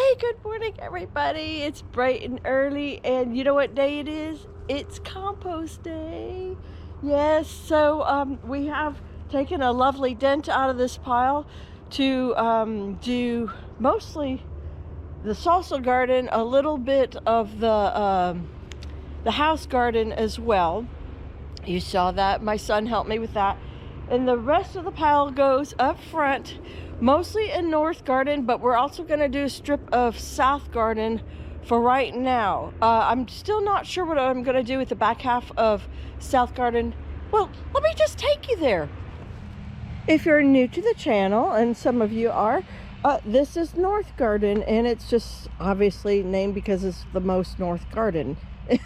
Hey, good morning, everybody. It's bright and early, and you know what day it is? It's compost day. Yes, so we have taken a lovely dent out of this pile to do mostly the salsa garden, a little bit of the house garden as well. You saw that. My son helped me with that. And the rest of the pile goes up front, mostly in North Garden, but we're also going to do a strip of South Garden for right now. I'm still not sure what I'm going to do with the back half of South Garden. Well, let me just take you there. If you're new to the channel, and some of you are, this is North Garden, and it's just obviously named because it's the most North Garden. In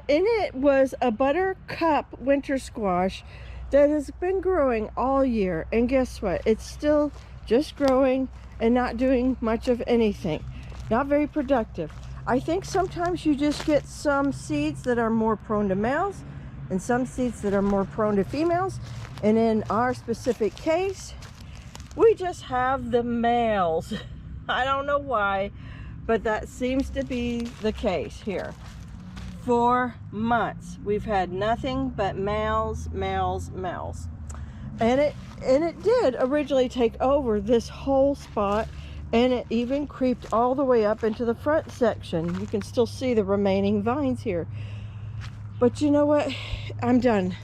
it was a buttercup winter squash that has been growing all year, and guess what? It's still just growing and not doing much of anything. Not very productive. I think sometimes you just get some seeds that are more prone to males and some seeds that are more prone to females, and in our specific case we just have the males. I don't know why, but that seems to be the case here. For months we've had nothing but males. And it did originally take over this whole spot, and it even creeped all the way up into the front section. You can still see the remaining vines here. But you know what? I'm done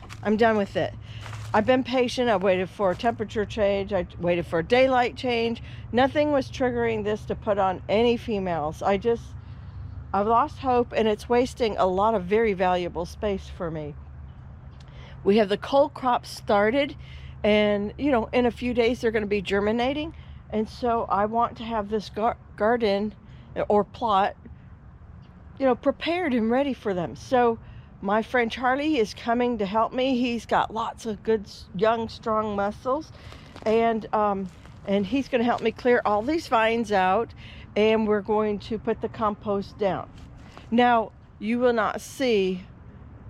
with it. I've been patient. I waited for a temperature change. I waited for a daylight change. Nothing was triggering this to put on any females. I've lost hope, and it's wasting a lot of very valuable space for me. We have the cold crop started, and you know, in a few days they're going to be germinating, and so I want to have this garden or plot, you know, prepared and ready for them. So my friend Charlie is coming to help me. He's got lots of good young strong muscles, and he's going to help me clear all these vines out, and we're going to put the compost down. Now, you will not see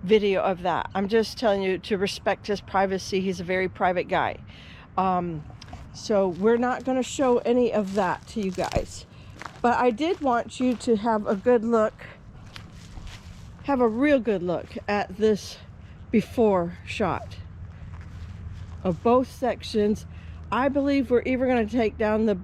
video of that. I'm just telling you to respect his privacy. He's a very private guy. So we're not going to show any of that to you guys. But I did want you to have a good look, have a real good look at this before shot of both sections. I believe we're even going to take down the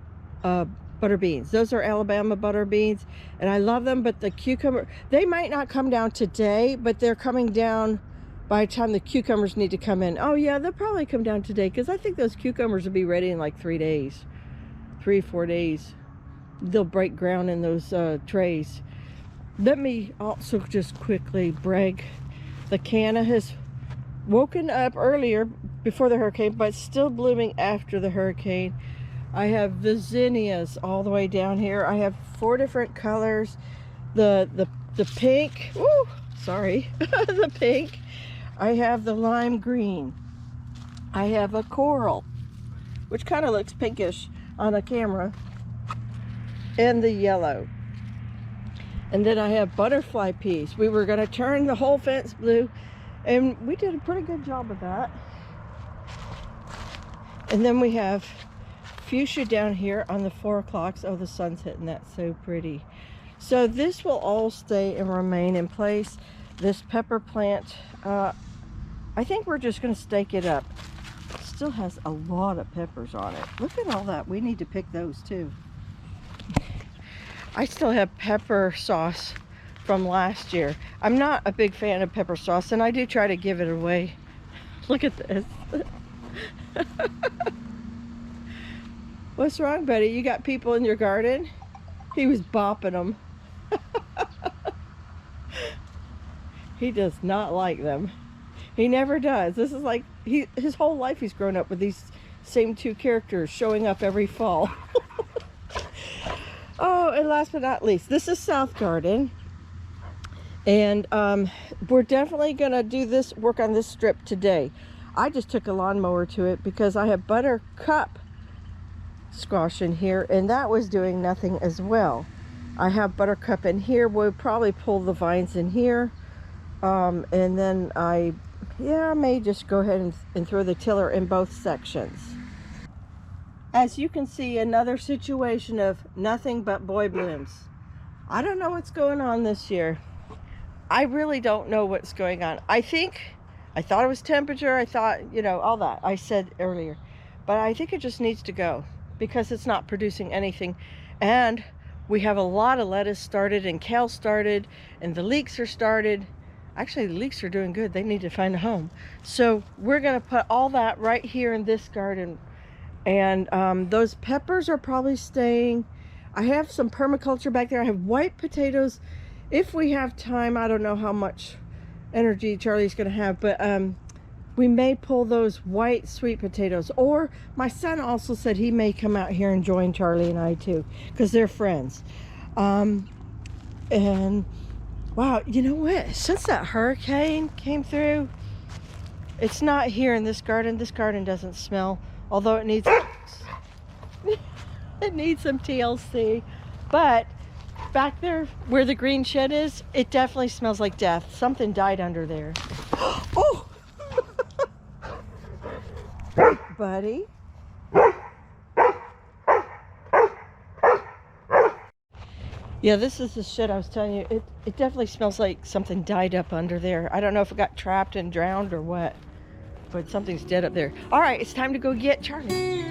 butter beans. Those are Alabama butter beans, and I love them. But the cucumber, they might not come down today, but they're coming down by the time the cucumbers need to come in. Oh yeah, they'll probably come down today, because I think those cucumbers will be ready in like 3 days, 3-4 days. They'll break ground in those trays. Let me also just quickly brag. The canna has woken up earlier before the hurricane, but still blooming after the hurricane. I have the zinnias all the way down here. I have 4 different colors. The pink, ooh, sorry, the pink. I have the lime green. I have a coral, which kind of looks pinkish on a camera, and the yellow. And then I have butterfly peas. We were going to turn the whole fence blue, and we did a pretty good job of that. And then we have fuchsia down here on the 4 o'clocks. Oh, the sun's hitting that, so pretty. So this will all stay and remain in place. This pepper plant, I think we're just going to stake it up. It still has a lot of peppers on it. Look at all that. We need to pick those too. I still have pepper sauce from last year. I'm not a big fan of pepper sauce, and I do try to give it away. Look at this. What's wrong, buddy? You got people in your garden? He was bopping them. He does not like them. He never does. This is like his whole life he's grown up with these same 2 characters showing up every fall. Oh, and last but not least, this is South Garden. And we're definitely gonna do this work on this strip today. I just took a lawnmower to it because I have buttercup squash in here, and that was doing nothing as well. I have buttercup in here. We'll probably pull the vines in here, and then I may just go ahead and throw the tiller in both sections. as you can see, another situation of nothing but boy blooms. I don't know what's going on this year. I really don't know what's going on. I thought it was temperature. I thought, you know, all that I said earlier. But I think it just needs to go because it's not producing anything. And we have a lot of lettuce started and kale started and the leeks are started. Actually, the leeks are doing good. They need to find a home. So we're going to put all that right here in this garden. And those peppers are probably staying. I have some permaculture back there. I have white potatoes. If we have time, I don't know how much energy Charlie's going to have, but we may pull those white sweet potatoes. Or my son also said he may come out here and join Charlie and I too, because they're friends. And wow, you know what? Since that hurricane came through, it's not here in this garden. This garden doesn't smell, although it needs it needs some TLC. But back there where the green shed is, it definitely smells like death. Something died under there. Oh! Buddy. Yeah, this is the shed I was telling you. It definitely smells like something died up under there. I don't know if it got trapped and drowned or what, but something's dead up there. All right, it's time to go get Charlie.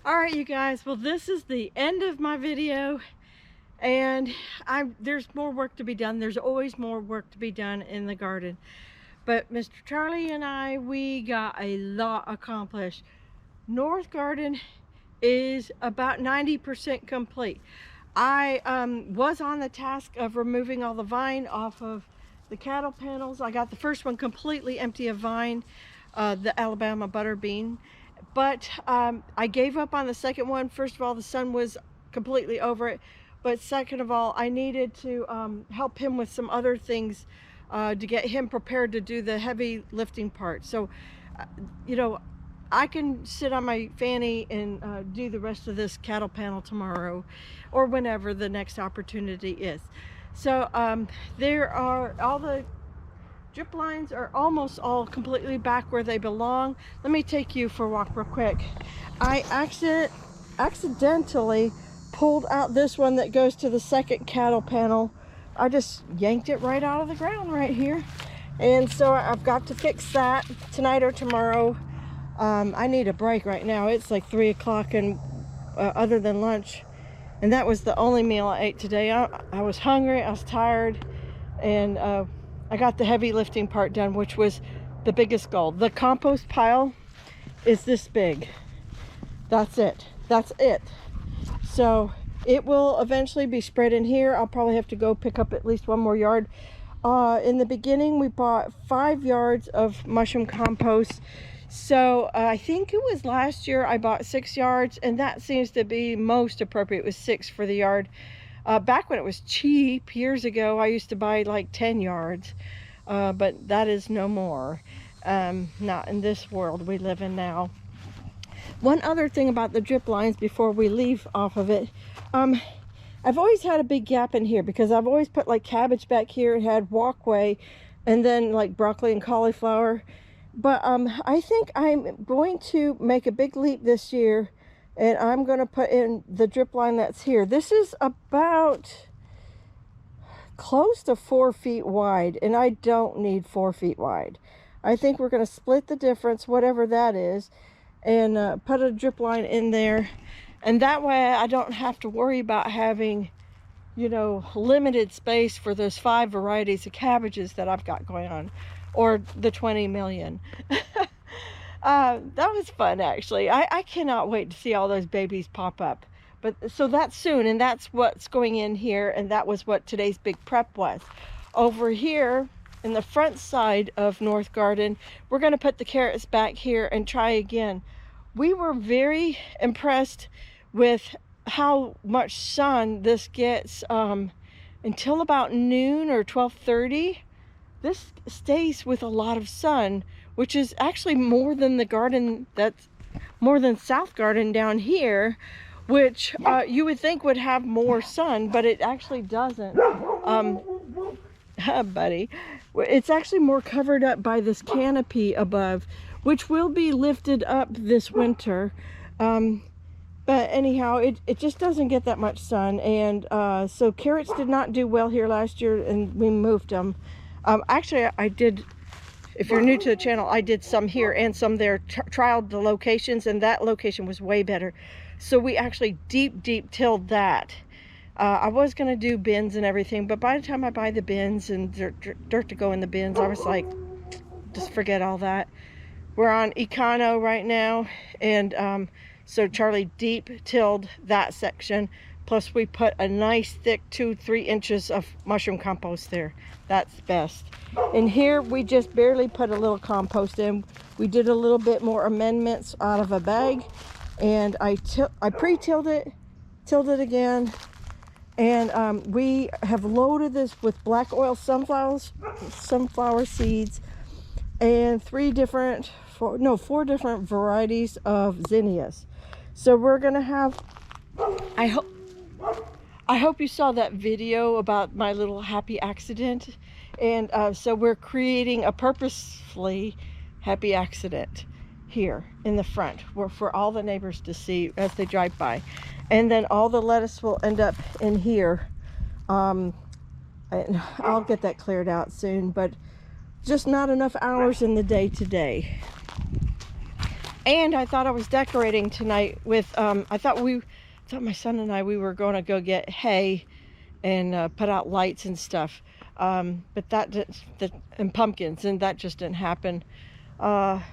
All right, you guys, well, this is the end of my video, and there's more work to be done. There's always more work to be done in the garden, but Mr. Charlie and I, we got a lot accomplished. North garden is about 90% complete. I was on the task of removing all the vine off of the cattle panels. I got the first one completely empty of vine, the Alabama butter bean. But I gave up on the second one. First of all, the sun was completely over it. But second of all, I needed to help him with some other things to get him prepared to do the heavy lifting part. So, you know, I can sit on my fanny and do the rest of this cattle panel tomorrow or whenever the next opportunity is. So there are all the drip lines are almost all completely back where they belong. Let me take you for a walk real quick. I accidentally pulled out this one that goes to the second cattle panel. I just yanked it right out of the ground right here. And so I've got to fix that tonight or tomorrow. I need a break right now. It's like 3 o'clock and other than lunch. And that was the only meal I ate today. I was hungry, I was tired, and I got the heavy lifting part done, which was the biggest goal. The compost pile is this big. That's it. That's it. So it will eventually be spread in here. I'll probably have to go pick up at least one more yard. In the beginning, we bought 5 yards of mushroom compost. So I think it was last year I bought 6 yards, and that seems to be most appropriate. It was 6 for the yard. Back when it was cheap, years ago, I used to buy like 10 yards, but that is no more. Not in this world we live in now. One other thing about the drip lines before we leave off of it, I've always had a big gap in here because I've always put like cabbage back here. It had walkway, and then like broccoli and cauliflower. But I think I'm going to make a big leap this year, and I'm going to put in the drip line that's here. This is about close to 4 feet wide, and I don't need 4 feet wide. I think we're going to split the difference, whatever that is, and put a drip line in there. And that way I don't have to worry about having, you know, limited space for those 5 varieties of cabbages that I've got going on, or the 20 million. That was fun, actually. I cannot wait to see all those babies pop up. But so that's soon, and that's what's going in here, and that was what today's big prep was. Over here in the front side of North Garden, we're going to put the carrots back here and try again. We were very impressed with how much sun this gets until about noon or 12:30. This stays with a lot of sun, which is actually more than the garden, that's more than South Garden down here, which you would think would have more sun, but it actually doesn't. Buddy, it's actually more covered up by this canopy above, which will be lifted up this winter. But anyhow, it just doesn't get that much sun, and so carrots did not do well here last year, and we moved them. Actually, I did, if you're new to the channel, I did some here and some there, trialed the locations, and that location was way better. So we actually deep tilled that. I was going to do bins and everything, but by the time I buy the bins and dirt to go in the bins, I was like, just forget all that. We're on Econo right now, and so Charlie deep tilled that section, plus we put a nice thick 2-3 inches of mushroom compost there. That's best. And here we just barely put a little compost in. We did a little bit more amendments out of a bag, and I pre-tilled it, tilled it again, and we have loaded this with black oil sunflower seeds, and 4 different varieties of zinnias. So we're gonna have, I hope you saw that video about my little happy accident, and so we're creating a purposefully happy accident here in the front for all the neighbors to see as they drive by. And then all the lettuce will end up in here. And I'll get that cleared out soon, but just not enough hours in the day today. And I thought I was decorating tonight with, I thought my son and I, we were going to go get hay and put out lights and stuff. But and pumpkins, and that just didn't happen. Wow,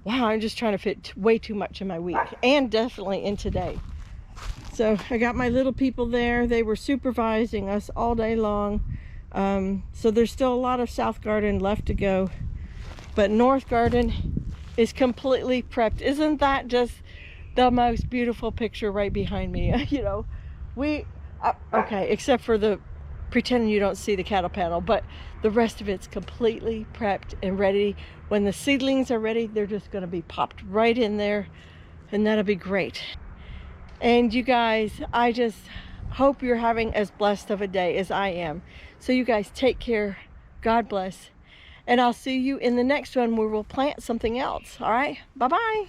I'm just trying to fit way too much in my week, and definitely in today. So I got my little people there. They were supervising us all day long. So there's still a lot of South Garden left to go, but North Garden is completely prepped. Isn't that just the most beautiful picture right behind me? You know, okay, except for the pretending you don't see the cattle panel, but the rest of it's completely prepped and ready. When the seedlings are ready, they're just going to be popped right in there, and that'll be great. And you guys, I just hope you're having as blessed of a day as I am. So you guys take care. God bless. And I'll see you in the next one where we'll plant something else. All right? Bye-bye.